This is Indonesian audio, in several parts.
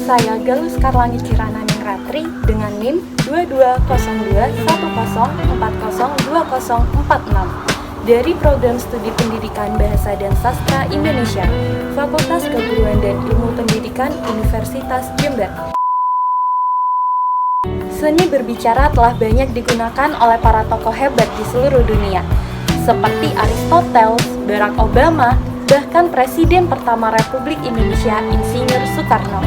Saya Galus Karlangi Kirana Ningratri dengan NIM 22021040402046 dari Program Studi Pendidikan Bahasa dan Sastra Indonesia, Fakultas Keguruan dan Ilmu Pendidikan Universitas Jember. Seni berbicara telah banyak digunakan oleh para tokoh hebat di seluruh dunia, seperti Aristoteles, Barack Obama, bahkan Presiden pertama Republik Indonesia Insinyur Soekarno.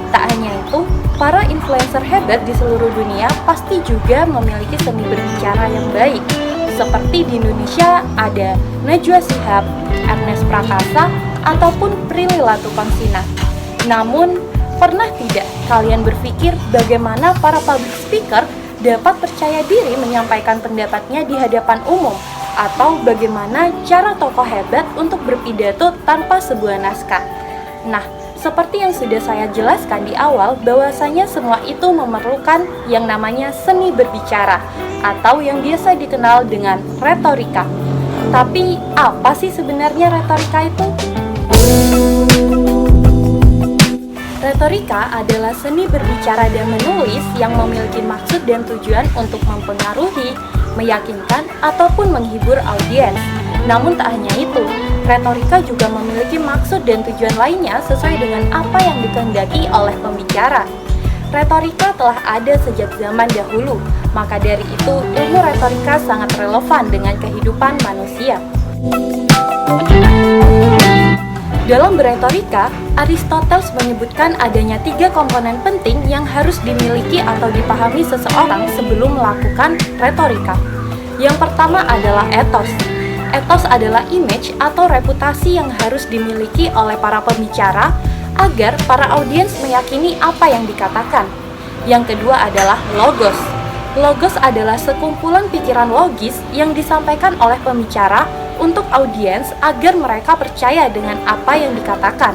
Tak hanya itu, para influencer hebat di seluruh dunia pasti juga memiliki seni berbicara yang baik. Seperti di Indonesia ada Najwa Shihab, Ernest Prakasa, ataupun Prilly Latuconsina. Namun, pernah tidak kalian berpikir bagaimana para public speaker dapat percaya diri menyampaikan pendapatnya di hadapan umum? Atau bagaimana cara tokoh hebat untuk berpidato tanpa sebuah naskah? Nah, seperti yang sudah saya jelaskan di awal, bahwasanya semua itu memerlukan yang namanya seni berbicara, atau yang biasa dikenal dengan retorika. Tapi, apa sih sebenarnya retorika itu? Retorika adalah seni berbicara dan menulis yang memiliki maksud dan tujuan untuk mempengaruhi, meyakinkan, ataupun menghibur audiens. Namun tak hanya itu, retorika juga memiliki maksud dan tujuan lainnya sesuai dengan apa yang dikehendaki oleh pembicara. Retorika telah ada sejak zaman dahulu, maka dari itu ilmu retorika sangat relevan dengan kehidupan manusia. Dalam beretorika, Aristoteles menyebutkan adanya 3 komponen penting yang harus dimiliki atau dipahami seseorang sebelum melakukan retorika. Yang pertama adalah ethos. Ethos adalah image atau reputasi yang harus dimiliki oleh para pembicara agar para audiens meyakini apa yang dikatakan. Yang kedua adalah logos. Logos adalah sekumpulan pikiran logis yang disampaikan oleh pembicara untuk audiens agar mereka percaya dengan apa yang dikatakan.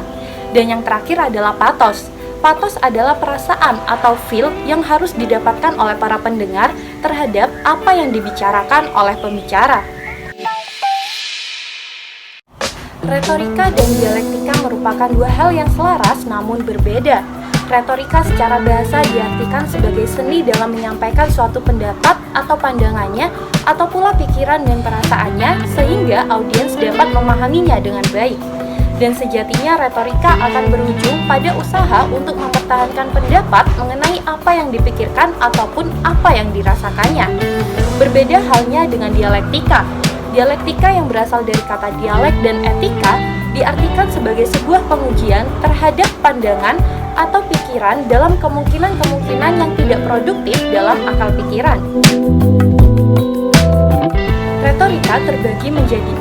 Dan yang terakhir adalah pathos. Pathos adalah perasaan atau feel yang harus didapatkan oleh para pendengar terhadap apa yang dibicarakan oleh pembicara. Retorika dan dialektika merupakan 2 hal yang selaras namun berbeda. Retorika secara bahasa diartikan sebagai seni dalam menyampaikan suatu pendapat atau pandangannya atau pula pikiran dan perasaannya sehingga audiens dapat memahaminya dengan baik. Dan sejatinya retorika akan berujung pada usaha untuk mempertahankan pendapat mengenai apa yang dipikirkan ataupun apa yang dirasakannya. Berbeda halnya dengan dialektika. Dialektika yang berasal dari kata dialek dan etika diartikan sebagai sebuah pengujian terhadap pandangan atau pikiran dalam kemungkinan-kemungkinan yang tidak produktif dalam akal pikiran. Retorika terbagi menjadi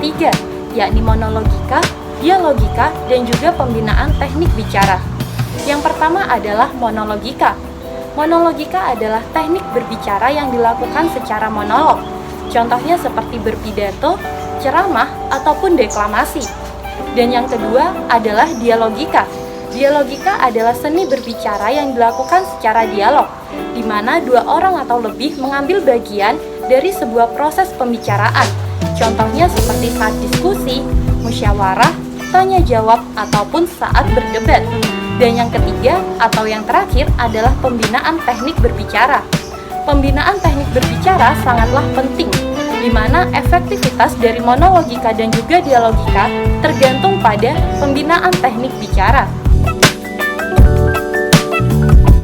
3, yakni monologika, dialogika, dan juga pembinaan teknik bicara. Yang pertama adalah monologika. Monologika adalah teknik berbicara yang dilakukan secara monolog. Contohnya seperti berpidato, ceramah, ataupun deklamasi. Dan yang kedua adalah dialogika. Dialogika adalah seni berbicara yang dilakukan secara dialog, di mana 2 orang atau lebih mengambil bagian dari sebuah proses pembicaraan. Contohnya seperti saat diskusi, musyawarah, tanya jawab, ataupun saat berdebat. Dan yang ketiga atau yang terakhir adalah pembinaan teknik berbicara. Pembinaan teknik berbicara sangatlah penting, di mana efektivitas dari monologika dan juga dialogika tergantung pada pembinaan teknik bicara.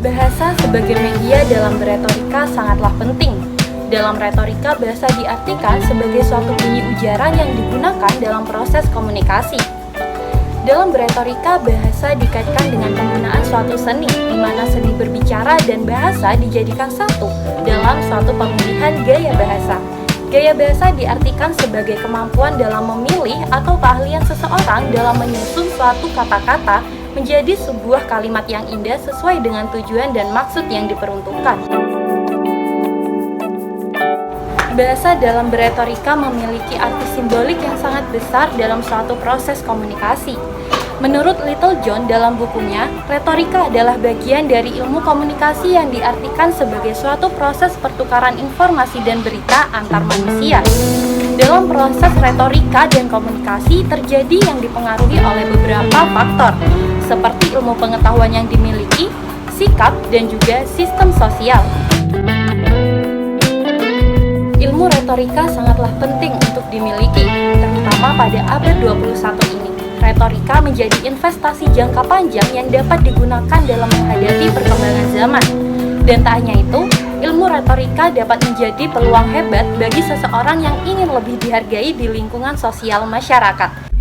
Bahasa sebagai media dalam beretorika sangatlah penting. Dalam retorika, bahasa diartikan sebagai suatu bunyi ujaran yang digunakan dalam proses komunikasi. Dalam beretorika, bahasa dikaitkan dengan penggunaan suatu seni, di mana seni berbicara dan bahasa dijadikan satu dalam suatu pemilihan gaya bahasa. Gaya bahasa diartikan sebagai kemampuan dalam memilih atau keahlian seseorang dalam menyusun suatu kata-kata menjadi sebuah kalimat yang indah sesuai dengan tujuan dan maksud yang diperuntukkan. Bahasa dalam beretorika memiliki arti simbolik yang sangat besar dalam suatu proses komunikasi. Menurut Little John dalam bukunya, retorika adalah bagian dari ilmu komunikasi yang diartikan sebagai suatu proses pertukaran informasi dan berita antar manusia. Dalam proses retorika dan komunikasi terjadi yang dipengaruhi oleh beberapa faktor, seperti ilmu pengetahuan yang dimiliki, sikap, dan juga sistem sosial. Ilmu retorika sangatlah penting untuk dimiliki, terutama pada abad 21 ini. Retorika menjadi investasi jangka panjang yang dapat digunakan dalam menghadapi perkembangan zaman. Dan tak hanya itu, ilmu retorika dapat menjadi peluang hebat bagi seseorang yang ingin lebih dihargai di lingkungan sosial masyarakat.